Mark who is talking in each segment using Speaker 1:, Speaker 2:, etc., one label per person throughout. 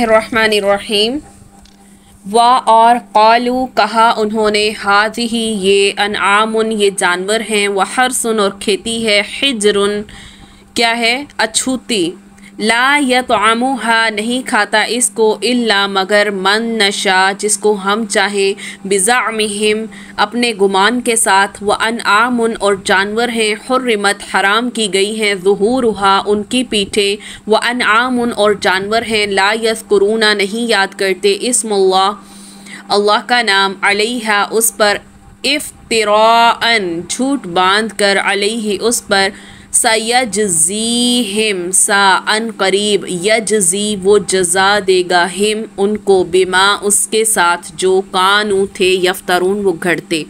Speaker 1: रहमानिर्रहीम। वा और क़ालू कहा उन्होंने, हाज़िही ये अनआमुन ये जानवर हैं, व हर्सुन और खेती है, हिजरुन क्या है अछूती, ला यतअमुहा नहीं खाता इसको, इल्ला मगर मन नशा जिसको हम चाहें, बिज़अमिहिम अपने गुमान के साथ, व अनआमुन और जानवर हैं, हुर्रिमत हराम की गई हैं, ज़ुहूरुहा उनकी पीठें, व अनआमुन और जानवर हैं, ला यज़कुरूना नहीं याद करते, इस्मुल्लाह अल्लाह का नाम, अलैहा उस पर, इफ्तिराअन झूठ बांध कर, अलैहि उस पर, सयजज़ीहिम सा अन करीब, यजज़ी वो जज़ा देगा, हिम उनको, बिमा उसके साथ, जो कानू थे, यफ्तरून वो घड़ते।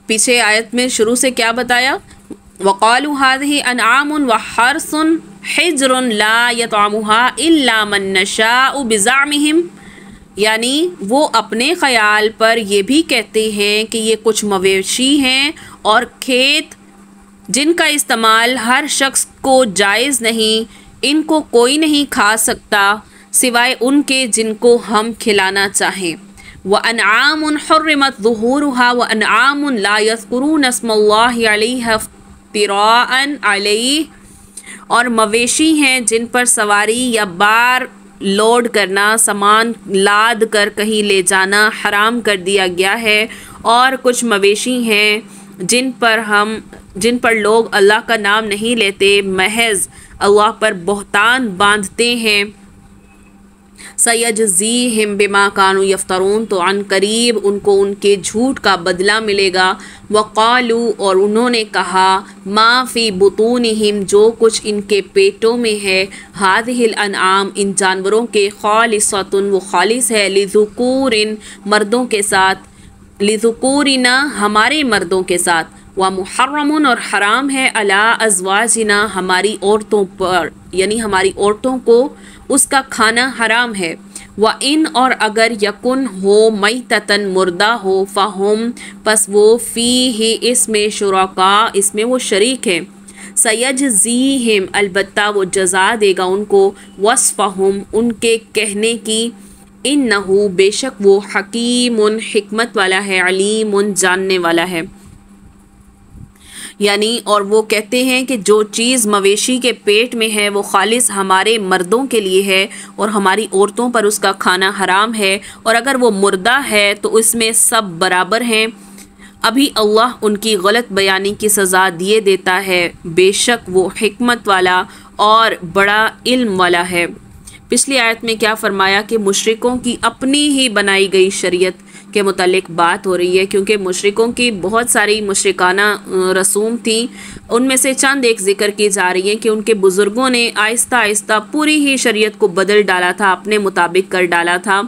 Speaker 1: पीछे आयत में शुरू से क्या बताया, वक़ालू हाज़िही अनआमुन व हर्सुन हिजरुन ला यतअमुहा इल्ला मन नशाउ बिज़अमिहिम, यानी वो अपने ख़याल पर ये भी कहते हैं कि ये कुछ मवेशी हैं और खेत जिनका इस्तेमाल हर शख्स को जायज़ नहीं, इनको कोई नहीं खा सकता सिवाय उनके जिनको हम खिलाना चाहें। व अनआमुन हुर्रिमत ज़ुहूरुहा व अनआमुन ला यज़कुरून अस्मल्लाहि अलैहा इफ्तिराअन अलैहि, और मवेशी हैं जिन पर सवारी या बार लोड करना, सामान लाद कर कहीं ले जाना हराम कर दिया गया है, और कुछ मवेशी हैं जिन पर लोग अल्लाह का नाम नहीं लेते, महज अल्लाह पर बहतान बांधते हैं। सयजज़ीहिम बिमा कानू यफ्तरून, तो अन करीब उनको उनके झूठ का बदला मिलेगा। वक़ालू और उन्होंने कहा, मा फ़ी बुतूनिहिम जो कुछ इनके पेटों में है, हाज़िहिल अनआम इन जानवरों के, खालिसतुन वो खालिस है, लिज़ुकूरिन मर्दों के साथ, लिज़ुकूरिना हमारे मर्दों के साथ, व मुहर्रमुन और हराम है, अला अज़वाजिना हमारी औरतों पर, यानी हमारी औरतों को उसका खाना हराम है। व इन और अगर यकुन हो मैततन मुर्दा हो, फ़हुम पस वो फ़ी ही इसमें शुरका इसमें वो शरीक है, सयजज़ीहिम अलबत्ता वो जज़ा देगा उनको, वस्फ़हुम उनके कहने की, इन्नहु बेशक वो हकीमुन हिकमत वाला है, अलीमुन जानने वाला है। यानी और वो कहते हैं कि जो चीज़ मवेशी के पेट में है वो खालिस हमारे मर्दों के लिए है और हमारी औरतों पर उसका खाना हराम है, और अगर वो मुर्दा है तो उसमें सब बराबर हैं। अभी अल्लाह उनकी गलत बयानी की सज़ा दिए देता है, बेशक वो हिकमत वाला और बड़ा इल्म वाला है। पिछली आयत में क्या फरमाया कि मुशरिकों की अपनी ही बनाई गई शरीयत के मुतालिक बात हो रही है, क्योंकि मुशरिकों की बहुत सारी मुशरिकाना रसूम थी, उनमें से चंद एक ज़िक्र की जा रही है कि उनके बुज़ुर्गों ने आहिस्ता आहिस्ता पूरी ही शरीयत को बदल डाला था, अपने मुताबिक कर डाला था।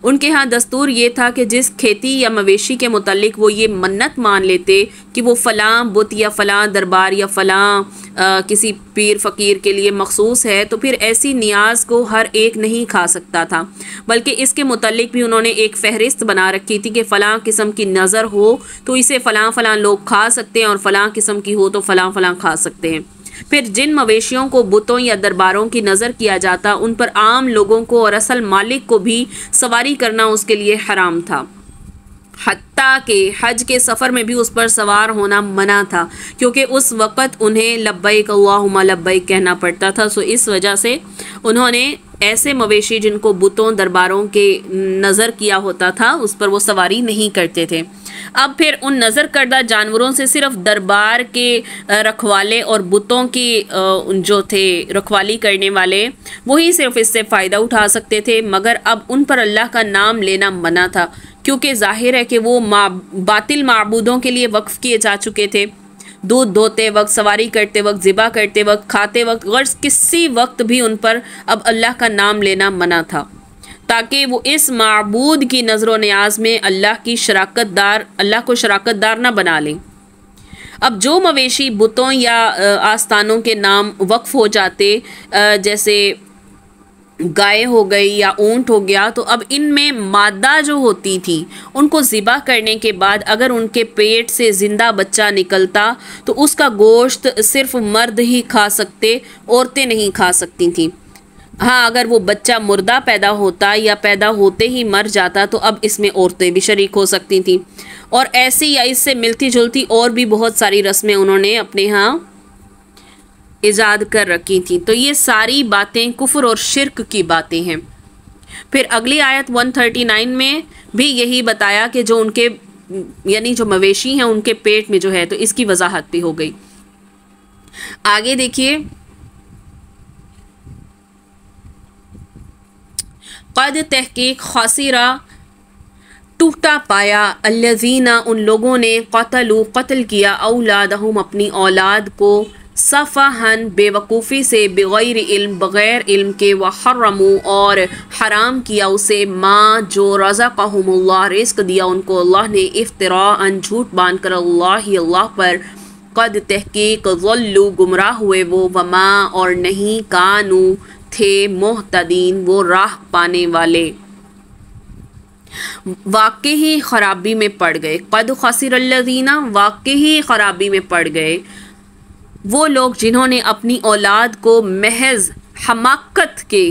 Speaker 1: उनके यहाँ दस्तूर ये था कि जिस खेती या मवेशी के मुतालिक वो ये मन्नत मान लेते कि वो फ़लाँ बुत या फ़लाँ दरबार या फ़लाँ किसी पीर फ़कीर के लिए मखसूस है, तो फिर ऐसी नियाज को हर एक नहीं खा सकता था, बल्कि इसके मुतालिक भी उन्होंने एक फ़हरिस्त बना रखी थी कि फ़लाँ किस्म की नज़र हो तो इसे फ़लाँ फ़लाँ लोग खा सकते हैं, और फ़लाँ किस्म की हो तो फ़लाँ फ़लाँ खा सकते हैं। फिर जिन मवेशियों को बुतों या दरबारों की नज़र किया जाता, उन पर आम लोगों को और असल मालिक को भी सवारी करना उसके लिए हराम था, हत्ता के हज के सफ़र में भी उस पर सवार होना मना था, क्योंकि उस वक़्त उन्हें लब्बैक अल्लाहुम्मा लब्बैक कहना पड़ता था। सो इस वजह से उन्होंने ऐसे मवेशी जिनको बुतों दरबारों के नज़र किया होता था उस पर वो सवारी नहीं करते थे। अब फिर उन नज़र करदा जानवरों से सिर्फ दरबार के रखवाले और बुतों की जो थे रखवाली करने वाले वही सिर्फ इससे फ़ायदा उठा सकते थे, मगर अब उन पर अल्लाह का नाम लेना मना था, क्योंकि ज़ाहिर है कि वो बातिल माबूदों के लिए वक्फ़ किए जा चुके थे। दूध धोते वक्त, सवारी करते वक्त, ज़िबा करते वक्त, खाते वक्त, गर्ज़ किसी वक्त भी उन पर अब अल्लाह का नाम लेना मना था, ताकि वो इस माबूद की नज़र न्याज में अल्लाह को शराकतदार ना बना लें। अब जो मवेशी बुतों या आस्थानों के नाम वक्फ़ हो जाते, जैसे गाय हो गई या ऊंट हो गया, तो अब इनमें मादा जो होती थी उनको ज़िबा करने के बाद अगर उनके पेट से ज़िंदा बच्चा निकलता तो उसका गोश्त सिर्फ मर्द ही खा सकते, औरतें नहीं खा सकती थीं। हाँ, अगर वो बच्चा मुर्दा पैदा होता या पैदा होते ही मर जाता तो अब इसमें औरतें भी शरीक हो सकती थीं। और ऐसी या इससे मिलती जुलती और भी बहुत सारी रस्में उन्होंने अपने यहाँ ईजाद कर रखी थी। तो ये सारी बातें कुफ्र और शिर्क की बातें हैं। फिर अगली आयत 139 में भी यही बताया कि जो उनके यानी जो मवेशी हैं उनके पेट में जो है, तो इसकी वजाहत भी हो गई। आगे देखिए, क़द तहकीक खासिरा टूटा पाया अल्लज़ीना उन लोगों ने कत्ल किया औलादहुम अपनी औलाद को सफ़हन बेवकूफ़ी से बग़ैर इल्म बग़ैर इल्म के व हर्रमू और हराम किया उसे माँ जो रज़क़हुमुल्लाह रिज़्क़ दिया उनको अल्लाह ने इफ्तिराअन झूठ बांध कर अल्लाह पर क़द तहकीक ज़ल्लू गुमराह हुए वो वमा और नहीं कानू थे मोहतदीन वो राह पाने वाले वाकई ही खराबी में पड़ गए। क़द खसिरल्लज़ीना वाकई ही खराबी में पड़ गए वो लोग जिन्होंने अपनी औलाद को महज हमाकत के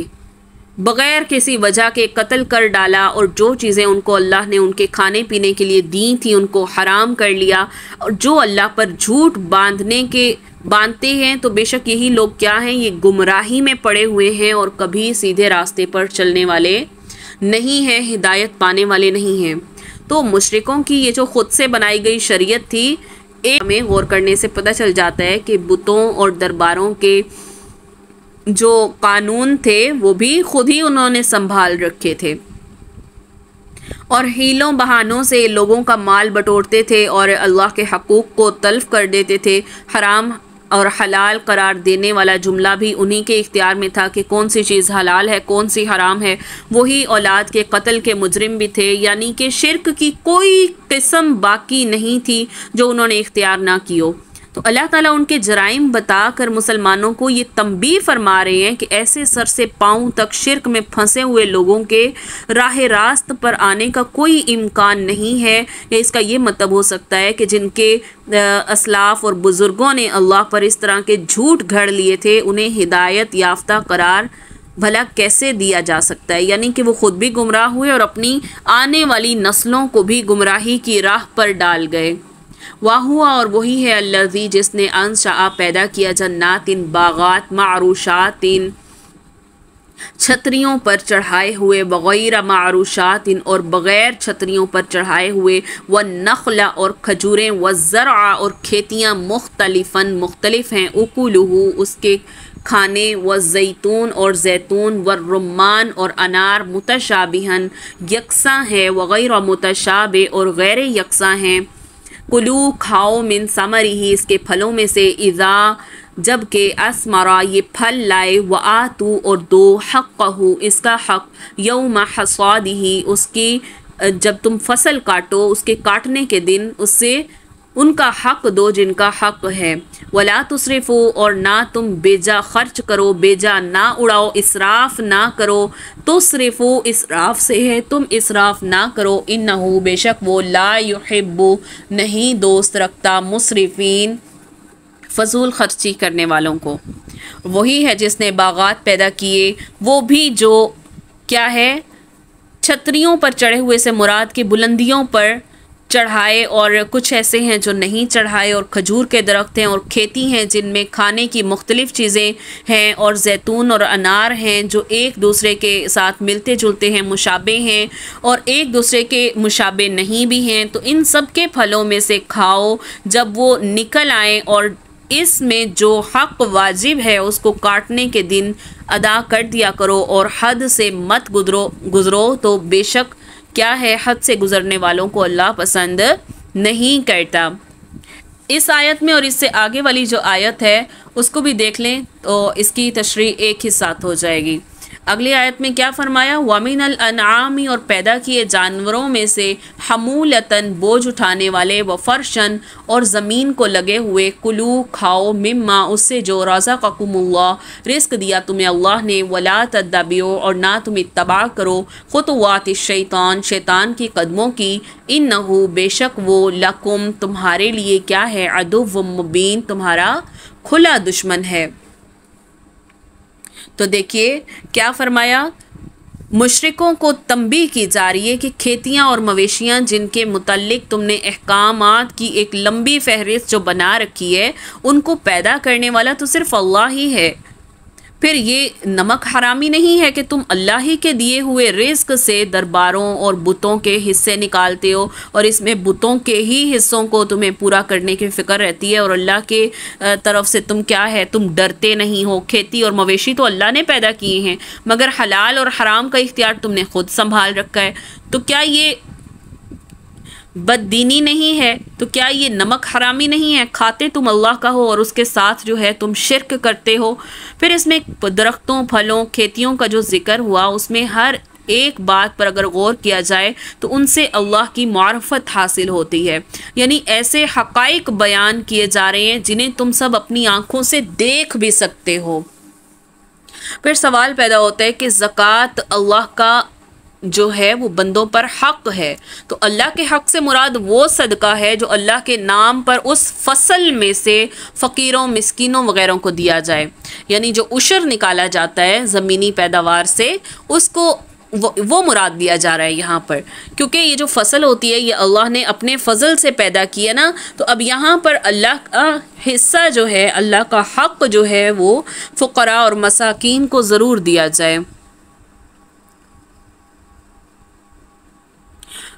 Speaker 1: बग़ैर किसी वजह के कत्ल कर डाला और जो चीज़ें उनको अल्लाह ने उनके खाने पीने के लिए दी थी उनको हराम कर लिया। और जो अल्लाह पर झूठ बांधते हैं तो बेशक यही लोग क्या हैं, ये गुमराही में पड़े हुए हैं और कभी सीधे रास्ते पर चलने वाले नहीं हैं, हिदायत पाने वाले नहीं हैं। तो मुशरिकों की ये जो खुद से बनाई गई शरीयत थी, एक हमें गौर करने से पता चल जाता है कि बुतों और दरबारों के जो कानून थे वो भी खुद ही उन्होंने संभाल रखे थे और हीलों बहानों से लोगों का माल बटोरते थे और अल्लाह के हकूक़ को तल्फ कर देते थे। हराम और हलाल करार देने वाला जुमला भी उन्हीं के इख्तियार में था कि कौन सी चीज़ हलाल है कौन सी हराम है। वही औलाद के कत्ल के मुजरिम भी थे, यानी कि शिर्क की कोई किस्म बाकी नहीं थी जो उन्होंने इख्तियार ना की हो। तो अल्लाह ताला उनके जराइम बताकर मुसलमानों को ये तंबीह फरमा रहे हैं कि ऐसे सर से पाँव तक शिर्क में फंसे हुए लोगों के राह रास्त पर आने का कोई इम्कान नहीं है। या इसका ये मतलब हो सकता है कि जिनके असलाफ और बुज़ुर्गों ने अल्लाह पर इस तरह के झूठ घड़ लिए थे उन्हें हिदायत याफ्ता करार भला कैसे दिया जा सकता है, यानी कि वो खुद भी गुमराह हुए और अपनी आने वाली नस्लों को भी गुमराही की राह पर डाल गए। वाह हुआ और वही है अल्लज़ी जिसने अंशा पैदा किया जन्नातिन बागात मारूशातिन छतरियों पर चढ़ाए हुए बग़ैर मारूशातिन और बग़ैर छतरियों पर चढ़ाए हुए व नखला और खजूरें व ज़रआ और खेतियाँ मुख्तलिफ़न मुख्तलिफ हैं उकुलुहु उसके खाने व जैतून और जैतून व रुम्मान और अनार मुतशाबिहन यकसा है वग़ैर मुतशाबे और गैर यकसा हैं। कुलू खाओ मिन समरी ही इसके फलों में से इज़ा जबकि असमरा ये फल लाए व आतू और दो हक़्क़हु इसका हक़ यौम हसादिही उसकी जब तुम फसल काटो उसके काटने के दिन उससे उनका हक़ दो जिनका हक़ है। वला तुसरिफ़ू और ना तुम बेजा खर्च करो बेजा ना उड़ाओ इसराफ़ ना करो तुसरिफ़ू इसराफ़ से है तुम इसराफ़ ना करो इन्नहु बेशक वो ला युहिब्बु नहीं दोस्त रखता मुसरिफ़ीन फजूल खर्ची करने वालों को। वही है जिसने बागात पैदा किए वो भी जो क्या है छतरियों पर चढ़े हुए से मुराद की बुलंदियों पर चढ़ाए और कुछ ऐसे हैं जो नहीं चढ़ाए और खजूर के दरख्त हैं और खेती हैं जिनमें खाने की मुख्तलिफ़ चीज़ें हैं और जैतून और अनार हैं जो एक दूसरे के साथ मिलते जुलते हैं मुशाबे हैं और एक दूसरे के मुशाबे नहीं भी हैं। तो इन सब के फलों में से खाओ जब वो निकल आए और इसमें जो हक़ वाजिब है उसको काटने के दिन अदा कर दिया करो और हद से मत गुज़रो तो बेशक क्या है हद से गुज़रने वालों को अल्लाह पसंद नहीं करता। इस आयत में और इससे आगे वाली जो आयत है उसको भी देख लें तो इसकी तशरीह एक ही साथ हो जाएगी। अगली आयत में क्या फरमाया, वमिनल अनआमी और पैदा किए जानवरों में से हमूलतन बोझ उठाने वाले व फर्शन और ज़मीन को लगे हुए कुलू खाओ मिम्मा उससे जो रज़क़कुमुल्लाह रिस्क दिया तुम्हें अल्लाह ने वला तत्तबिऊ और ना तुम इत्तबा करो खुतवात शैतान शैतान की कदमों की इन्नहु बेशक वो लकुम तुम्हारे लिए क्या है अदुव्वुम मुबीन तुम्हारा खुला दुश्मन है। तो देखिए क्या फरमाया, मुशरिकों को तंबीह की जा रही है कि खेतियाँ और मवेशियाँ जिनके मुतल्लिक तुमने अहकामात की एक लंबी फहरिस्त जो बना रखी है, उनको पैदा करने वाला तो सिर्फ अल्लाह ही है। फिर ये नमक हरामी नहीं है कि तुम अल्लाह ही के दिए हुए रिज़्क से दरबारों और बुतों के हिस्से निकालते हो, और इसमें बुतों के ही हिस्सों को तुम्हें पूरा करने की फ़िक्र रहती है, और अल्लाह के तरफ से तुम क्या है, तुम डरते नहीं हो। खेती और मवेशी तो अल्लाह ने पैदा किए हैं, मगर हलाल और हराम का इख्तियार तुमने खुद संभाल रखा है। तो क्या ये बददीनी नहीं है? तो क्या ये नमक हरामी नहीं है? खाते तुम अल्लाह का हो और उसके साथ जो है तुम शिरक करते हो। फिर इसमें दरख्तों, फलों, खेतियों का जो जिक्र हुआ, उसमें हर एक बात पर अगर गौर किया जाए तो उनसे अल्लाह की मार्फत हासिल होती है। यानी ऐसे हक़ाइक़ बयान किए जा रहे हैं जिन्हें तुम सब अपनी आंखों से देख भी सकते हो। फिर सवाल पैदा होता है कि ज़कात अल्लाह का जो है वो बंदों पर हक़ है, तो अल्लाह के हक़ से मुराद वो सदका है जो अल्लाह के नाम पर उस फसल में से फ़कीरों, मिस्कीनों वग़ैरह को दिया जाए। यानी जो उशर निकाला जाता है ज़मीनी पैदावार से, उसको वो मुराद दिया जा रहा है यहाँ पर, क्योंकि ये जो फसल होती है ये अल्लाह ने अपने फ़ज़ल से पैदा की है ना। तो अब यहाँ पर अल्लाह का हिस्सा जो है, अल्लाह का हक़ जो है वो फ़ुक़रा और मसाकीन को ज़रूर दिया जाए।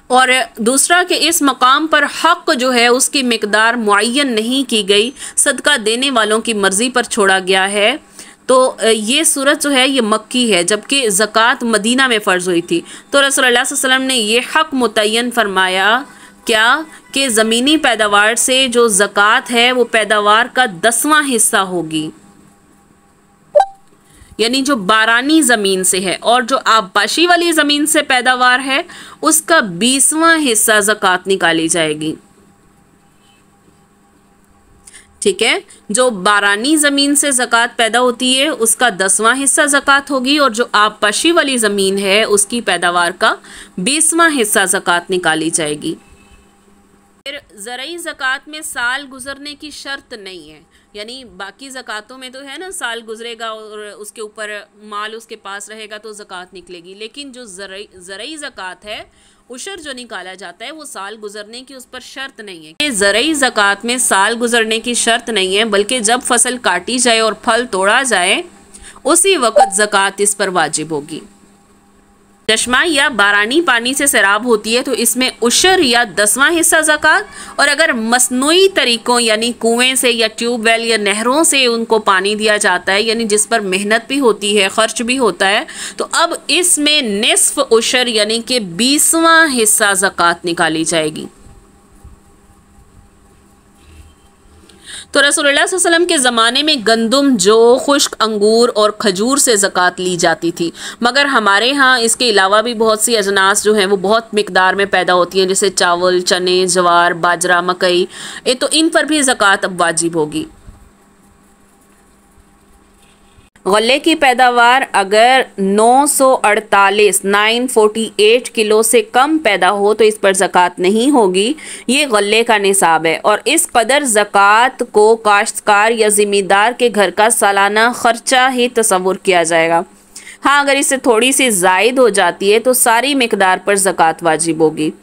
Speaker 1: और दूसरा कि इस मकाम पर हक़ जो है उसकी मिकदार मुअय्यन नहीं की गई, सदका देने वालों की मर्ज़ी पर छोड़ा गया है। तो ये सूरत जो है ये मक्की है, जबकि ज़कात मदीना में फ़र्ज़ हुई थी। तो रसूलुल्लाह सल्लल्लाहु अलैहि वसल्लम ने ये हक़ मुतय्यन फरमाया क्या कि ज़मीनी पैदावार से जो ज़कात है वो पैदावार का 10वां हिस्सा होगी, यानी जो बारानी ज़मीन से है, और जो आबपाशी वाली ज़मीन से पैदावार है उसका 20वां हिस्सा ज़कात निकाली जाएगी। ठीक है, जो बारानी ज़मीन से ज़कात पैदा होती है उसका 10वां हिस्सा ज़कात होगी, और जो आबपाशी वाली ज़मीन है उसकी पैदावार का 20वां हिस्सा ज़कात निकाली जाएगी। फिर ज़रई ज़कात में साल गुजरने की शर्त नहीं है, यानी बाकी ज़कातों में तो है ना, साल गुजरेगा और उसके ऊपर माल उसके पास रहेगा तो ज़कात निकलेगी, लेकिन जो ज़रई ज़कात है, उशर जो निकाला जाता है, वो साल गुजरने की उस पर शर्त नहीं है। ये ज़रई ज़कात में साल गुजरने की शर्त नहीं है, बल्कि जब फसल काटी जाए और फल तोड़ा जाए उसी वक़्त ज़कात इस पर वाजिब होगी। चश्मा या बारानी पानी से सैराब होती है तो इसमें उशर या 10वां हिस्सा ज़कात, और अगर मसनूई तरीक़ों यानी कुएं से या ट्यूबवेल या नहरों से उनको पानी दिया जाता है, यानी जिस पर मेहनत भी होती है, ख़र्च भी होता है, तो अब इसमें निस्फ़ उशर यानी कि 20वां हिस्सा ज़कात निकाली जाएगी। तो रसूलुल्लाह सल्लल्लाहु अलैहि वसल्लम के ज़माने में गंदम, जौ, खुश्क अंगूर और खजूर से ज़कात ली जाती थी, मगर हमारे यहाँ इसके अलावा भी बहुत सी अजनास जो हैं वो बहुत मिकदार में पैदा होती हैं, जैसे चावल, चने, जवार, बाजरा, मकई, तो इन पर भी ज़कात अब वाजिब होगी। गल्ले की पैदावार अगर 948 किलो से कम पैदा हो तो इस पर ज़कात नहीं होगी, ये गल्ले का निसाब है, और इस कदर ज़कात को काश्तकार या ज़िम्मेदार के घर का सालाना ख़र्चा ही तसव्वुर किया जाएगा। हाँ, अगर इससे थोड़ी सी ज़ायद हो जाती है तो सारी मिकदार पर ज़कात वाजिब होगी,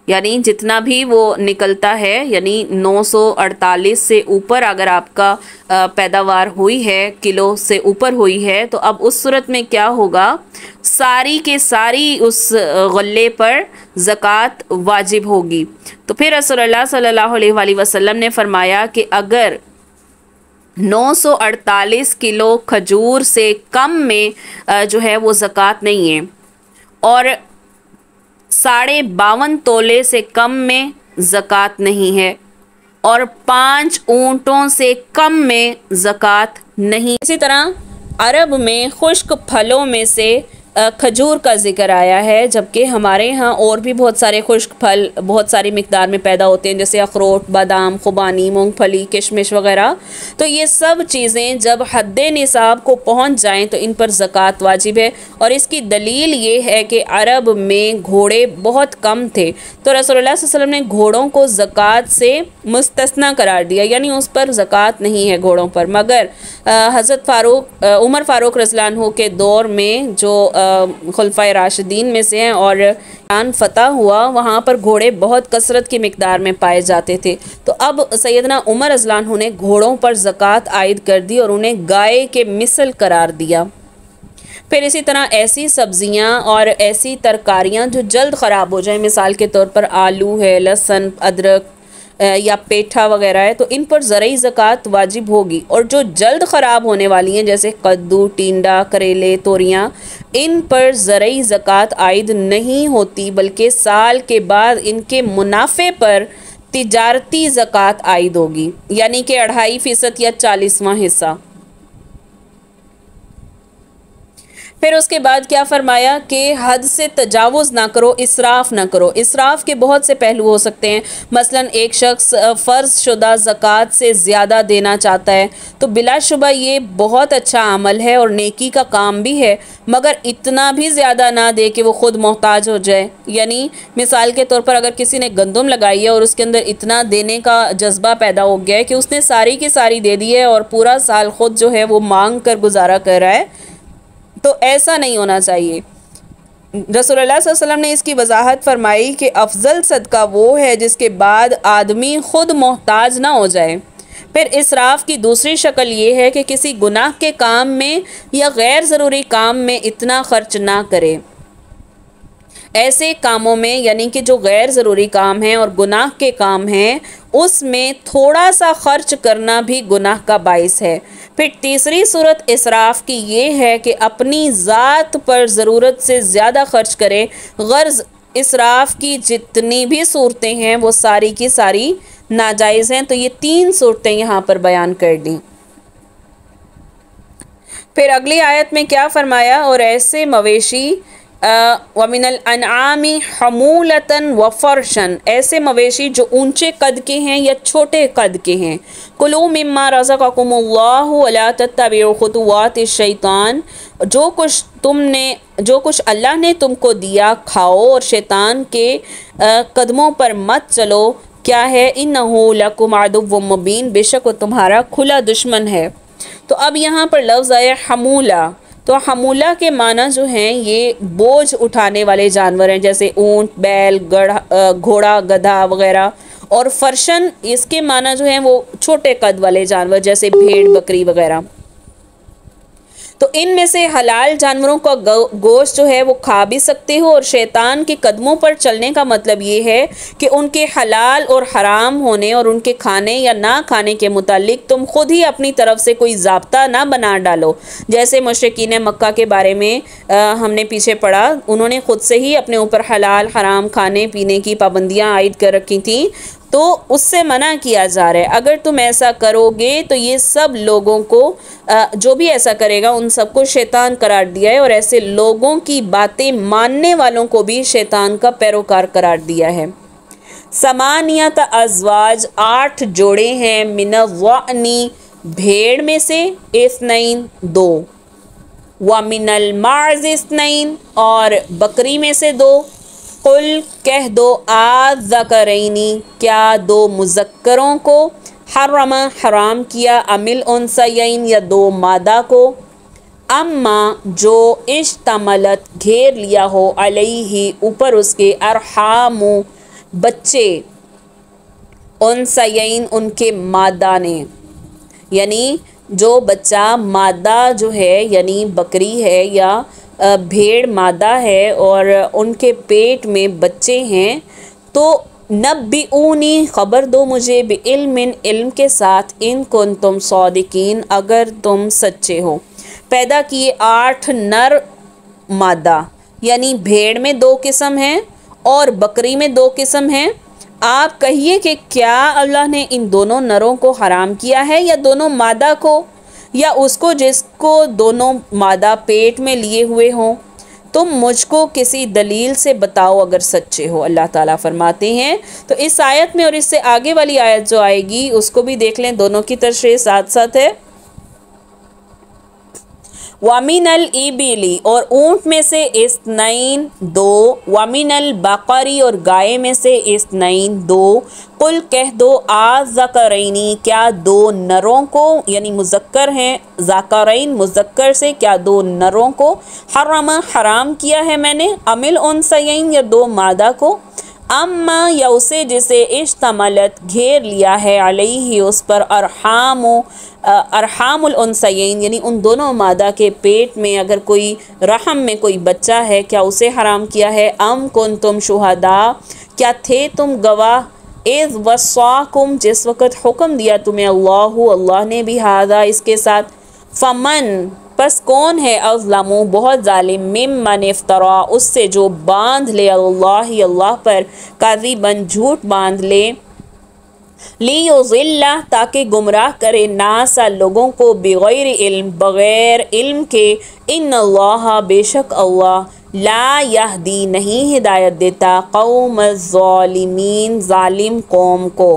Speaker 1: यानी जितना भी वो निकलता है, यानी 948 से ऊपर अगर आपका पैदावार हुई है, किलो से ऊपर हुई है, तो अब उस सूरत में क्या होगा, सारी के सारी उस गल्ले पर ज़कात वाजिब होगी। तो फिर रसूलुल्लाह सल्लल्लाहु अलैहि वसल्लम ने फरमाया कि अगर 948 किलो खजूर से कम में जो है वो ज़कात नहीं है, और 52.5 तोले से कम में ज़कात नहीं है, और 5 ऊँटों से कम में ज़कात नहीं। इसी तरह अरब में खुश्क फलों में से खजूर का ज़िक्र आया है, जबकि हमारे यहाँ और भी बहुत सारे खुश्क फल बहुत सारी मिकदार में पैदा होते हैं, जैसे अखरोट, बादाम, खुबानी, मूंगफली, किशमिश वगैरह। तो ये सब चीज़ें जब हद निसाब को पहुँच जाएं तो इन पर ज़कात वाजिब है। और इसकी दलील ये है कि अरब में घोड़े बहुत कम थे, तो रसूलुल्लाह सल्लल्लाहु अलैहि वसल्लम ने घोड़ों को ज़कात से मुस्तस्ना करार दिया, यानी उस पर ज़कात नहीं है घोड़ों पर। मगर हज़रत उमर फ़ारूक रज़ियल्लाहु अन्हु के दौर में जो खुलफ़ाए राशिदीन में से हैं और ईरान फ़तह हुआ, वहाँ पर घोड़े बहुत कसरत की मिकदार में पाए जाते थे। तो अब सैयदना उमर रज़ियल्लाहु अन्हु ने घोड़ों पर ज़कात आयद कर दी और उन्हें गाय के मिसल करार दिया। फिर इसी तरह ऐसी सब्ज़ियाँ और ऐसी तरकारियाँ जो जल्द ख़राब हो जाए, मिसाल के तौर पर आलू है, लहसुन, अदरक या पेठा वगैरह है, तो इन पर ज़रई ज़कात वाजिब होगी। और जो जल्द ख़राब होने वाली हैं जैसे कद्दू, टिंडा, करेले, तोरियाँ, इन पर ज़रई ज़कात आयद नहीं होती, बल्कि साल के बाद इनके मुनाफे पर तिजारती ज़कात आयद होगी, यानी कि 2.5% या 40वां हिस्सा। फिर उसके बाद क्या फरमाया कि हद से तजावुज़ ना करो, इसराफ़ ना करो। इसराफ़ के बहुत से पहलू हो सकते हैं। मसलन एक शख्स फ़र्ज़ शुदा ज़कात से ज़्यादा देना चाहता है, तो बिलाशुबा ये बहुत अच्छा अमल है और नेकी का काम भी है, मगर इतना भी ज़्यादा ना दे कि वो ख़ुद मोहताज हो जाए। यानी मिसाल के तौर पर अगर किसी ने गंदम लगाई है और उसके अंदर इतना देने का जज्बा पैदा हो गया है कि उसने सारी की सारी दे दी है और पूरा साल ख़ुद जो है वो मांग कर गुजारा कर रहा है, तो ऐसा नहीं होना चाहिए। रसूलुल्लाह सल्लल्लाहु अलैहि वसल्लम ने इसकी वजाहत फरमाई कि अफजल सदका वो है जिसके बाद आदमी ख़ुद मोहताज ना हो जाए। फिर इसराफ की दूसरी शक्ल ये है कि किसी गुनाह के काम में या गैर ज़रूरी काम में इतना खर्च ना करे। ऐसे कामों में, यानी कि जो गैर ज़रूरी काम हैं और गुनाह के काम हैं, उसमें थोड़ा सा खर्च करना भी गुनाह का बाइस है। फिर तीसरी सूरत इसराफ की ये है कि अपनी ज़ात पर ज़रूरत से ज़्यादा खर्च करे। गर्ज़ इसराफ की जितनी भी सूरतें हैं वो सारी की सारी नाजायज़ हैं। तो ये 3 सूरतें यहाँ पर बयान कर दी। फिर अगली आयत में क्या फरमाया, और ऐसे मवेशी वमिनल अनआमी हमूलतन व फर्शन, ऐसे मवेशी जो ऊंचे कद के हैं या छोटे कद के हैं। कुलू मिम्मा रज़क़कुमुल्लाहु वला तत्तबिउ खुतुवातिश शैतान, जो कुछ अल्लाह ने तुमको दिया खाओ और शैतान के कदमों पर मत चलो। क्या है, इन्नहु लकुम अदुव्वुम मुबीन, बेशक वो तुम्हारा खुला दुश्मन है। तो अब यहाँ पर लफ्ज़ आया हमूला। तो हमूला के माना जो हैं ये बोझ उठाने वाले जानवर हैं, जैसे ऊंट, बैल, घोड़ा, गधा वगैरह। और फर्शन, इसके माना जो हैं वो छोटे कद वाले जानवर, जैसे भेड़, बकरी वगैरह। तो इनमें से हलाल जानवरों का गोश्त जो है वो खा भी सकते हो। और शैतान के कदमों पर चलने का मतलब ये है कि उनके हलाल और हराम होने और उनके खाने या ना खाने के मुतालिक तुम खुद ही अपनी तरफ से कोई ज़ाब्ता ना बना डालो। जैसे मुशरिकीन मक्का के बारे में हमने पीछे पढ़ा, उन्होंने ख़ुद से ही अपने ऊपर हलाल हराम खाने पीने की पाबंदियाँ आयद कर रखी थी, तो उससे मना किया जा रहा है। अगर तुम ऐसा करोगे तो ये सब लोगों को, जो भी ऐसा करेगा उन सबको शैतान करार दिया है, और ऐसे लोगों की बातें मानने वालों को भी शैतान का पैरोकार करार दिया है। समानियत अज़वाज, 8 जोड़े हैं। मिनव्वानी, भेड़ में से, इस्नैन 2, व मिनल मार्ज़ इस्नैन, और बकरी में से 2। कुल, कह दो, आज़करैनी, क्या 2 मुज़क्करों को, हरमा, हराम किया, अमिल उनसयैन, या 2 मादा को, अम्मा, जो इश्तमलत, घेर लिया हो, अलैहि, ऊपर उसके, अरहामु, बच्चे, उनसयैन, उनके मादा ने, यानी जो बच्चा मादा जो है, यानी बकरी है या भेड़ मादा है और उनके पेट में बच्चे हैं, तो नब्बिऊनी, ख़बर दो मुझे, बिइल्मिन, इल्म के साथ, इन कुंतुम सादिकीन, अगर तुम सच्चे हो। पैदा किए 8 नर मादा, यानी भेड़ में 2 किस्म हैं और बकरी में 2 किस्म हैं। आप कहिए कि क्या अल्लाह ने इन दोनों नरों को हराम किया है या दोनों मादा को, या उसको जिसको दोनों मादा पेट में लिए हुए हों। तुम मुझको किसी दलील से बताओ अगर सच्चे हो, अल्लाह ताला फरमाते हैं। तो इस आयत में और इससे आगे वाली आयत जो आएगी उसको भी देख लें, दोनों की तशरीह साथ साथ है। वामिनल इबिली, और ऊँट में से इस्नैन 2, वामिनल बकरी, और गाय में से इस्नैन 2, कुल कह दो आ ज़करैनी, क्या 2 नरों को, यानी मुज़क्कर हैं, ज़करैन मुज़क्कर से, क्या 2 नरों को, हरमा हराम किया है मैंने, अमिल उनसयैन, या 2 मादा को, अम्मा या उसे जिसे इश्तमलत घेर लिया है, अलैहि उस पर, अरहामुल उनसयैन, यानी उन दोनों मादा के पेट में अगर कोई रहम में कोई बच्चा है, क्या उसे हराम किया है। अम कुंतुम शुहदा, क्या थे तुम गवाह, इज़ वस्साकुम, जिस वक़्त हुक्म दिया तुम्हें अल्लाह ने भी, हादा इसके साथ, फमन बस कौन है, अज़लमु बहुत जालिम, मिम्मन इफ्तरा उससे जो बांध ले, अल्लाह पर, काज़िबन झूठ बांध ले, लियुज़िल्ला ताकि गुमराह करे, नासा लोगों को, बिगैर इल्म बग़ैर इल्म के, इन्नल्लाह बेशक अल्लाह, ला यहदी नहीं हिदायत देता, कौम ज़ालिमीन ज़ालिम कौम को।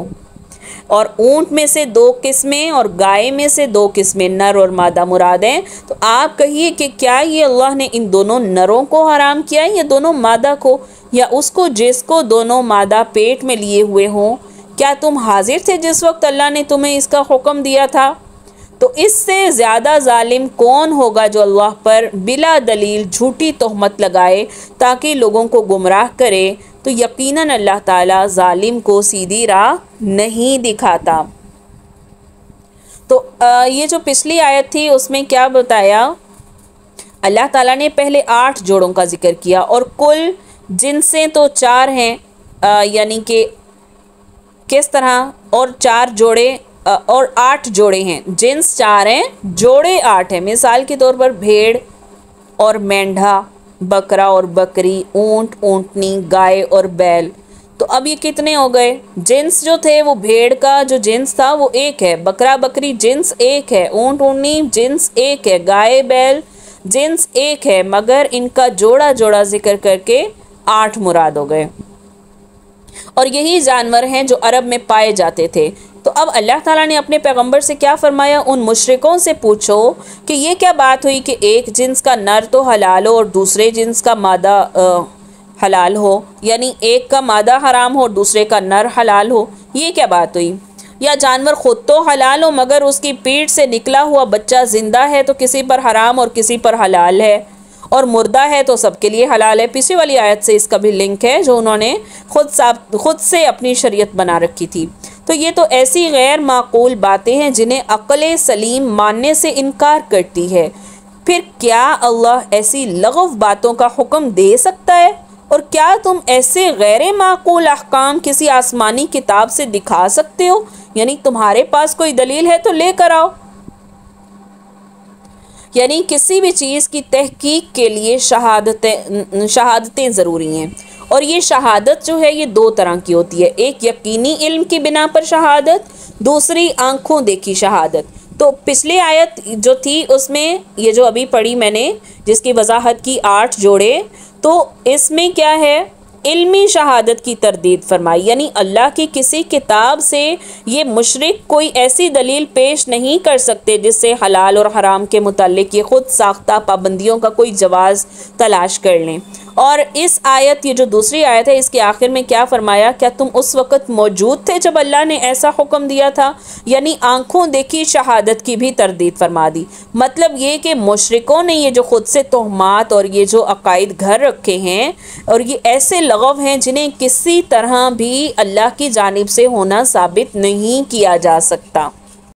Speaker 1: और ऊँट में से 2 किस्में और गाय में से 2 किस्में, नर और मादा मुराद हैं। तो आप कहिए कि क्या ये अल्लाह ने इन दोनों नरों को हराम किया है या दोनों मादा को, या उसको जिसको दोनों मादा पेट में लिए हुए हों। क्या तुम हाजिर थे जिस वक्त अल्लाह ने तुम्हें इसका हुक्म दिया था। तो इससे ज़्यादा जालिम कौन होगा जो अल्लाह पर बिला दलील झूठी तोहमत लगाए ताकि लोगों को गुमराह करे। तो यकीनन अल्लाह ताला जालिम को सीधी राह नहीं दिखाता। तो ये जो पिछली आयत थी उसमें क्या बताया, अल्लाह ताला ने पहले 8 जोड़ों का जिक्र किया और कुल जिनसें तो 4 हैं, यानी कि किस तरह, और 4 जोड़े और 8 जोड़े हैं। जिन्स 4 हैं, जोड़े 8 हैं। मिसाल के तौर पर भेड़ और मेंढा, बकरा और बकरी, ऊंट ऊंटनी, गाय और बैल। तो अब ये कितने हो गए। जिन्स जो थे वो भेड़ का जो जिन्स था वो 1 है, बकरा बकरी जिन्स 1 है, ऊंट ऊंटनी जिन्स 1 है, गाय बैल जिन्स 1 है, मगर इनका जोड़ा जोड़ा जिक्र करके 8 मुराद हो गए। और यही जानवर हैं जो अरब में पाए जाते थे। तो अब अल्लाह ताला ने अपने पैगंबर से क्या फरमाया, उन मुशरिकों से पूछो कि ये क्या बात हुई कि एक जिन्स का नर तो हलाल हो और दूसरे जिन्स का मादा हलाल हो, यानी एक का मादा हराम हो और दूसरे का नर हलाल हो, ये क्या बात हुई। या जानवर खुद तो हलाल हो मगर उसकी पीठ से निकला हुआ बच्चा जिंदा है तो किसी पर हराम और किसी पर हलाल है, और मुर्दा है तो सबके लिए हलाल है। पिछली वाली आयत से इसका भी लिंक है जो उन्होंने खुद से अपनी शरीयत बना रखी थी। तो ये तो ऐसी गैर माकूल बातें हैं जिन्हें अक्ल सलीम मानने से इनकार करती है। फिर क्या अल्लाह ऐसी लगव बातों का हुक्म दे सकता है। और क्या तुम ऐसे गैर माकूल अहकाम किसी आसमानी किताब से दिखा सकते हो, यानी तुम्हारे पास कोई दलील है तो लेकर आओ। यानी किसी भी चीज़ की तहकीक के लिए शहादतें ज़रूरी हैं। और ये शहादत जो है ये 2 तरह की होती है, एक यकीनी इल्म की बिना पर शहादत, दूसरी आंखों देखी शहादत। तो पिछली आयत जो थी उसमें ये जो अभी पढ़ी मैंने जिसकी वजाहत की 8 जोड़े, तो इसमें क्या है, इल्मी शहादत की तरदीद फरमाई, यानी अल्लाह की किसी किताब से ये मुशरिक कोई ऐसी दलील पेश नहीं कर सकते जिससे हलाल और हराम के मुताल्लिक ये खुद साख्ता पाबंदियों का कोई जवाज़ तलाश कर लें। और इस आयत, ये जो दूसरी आयत है, इसके आखिर में क्या फरमाया, क्या तुम उस वक़्त मौजूद थे जब अल्लाह ने ऐसा हुक्म दिया था, यानी आंखों देखी शहादत की भी तरदीद फरमा दी। मतलब ये कि मुशरिकों ने ये जो खुद से तोहमात और ये जो अकायद घर रखे हैं और ये ऐसे लगव हैं जिन्हें किसी तरह भी अल्लाह की जानिब से होना साबित नहीं किया जा सकता।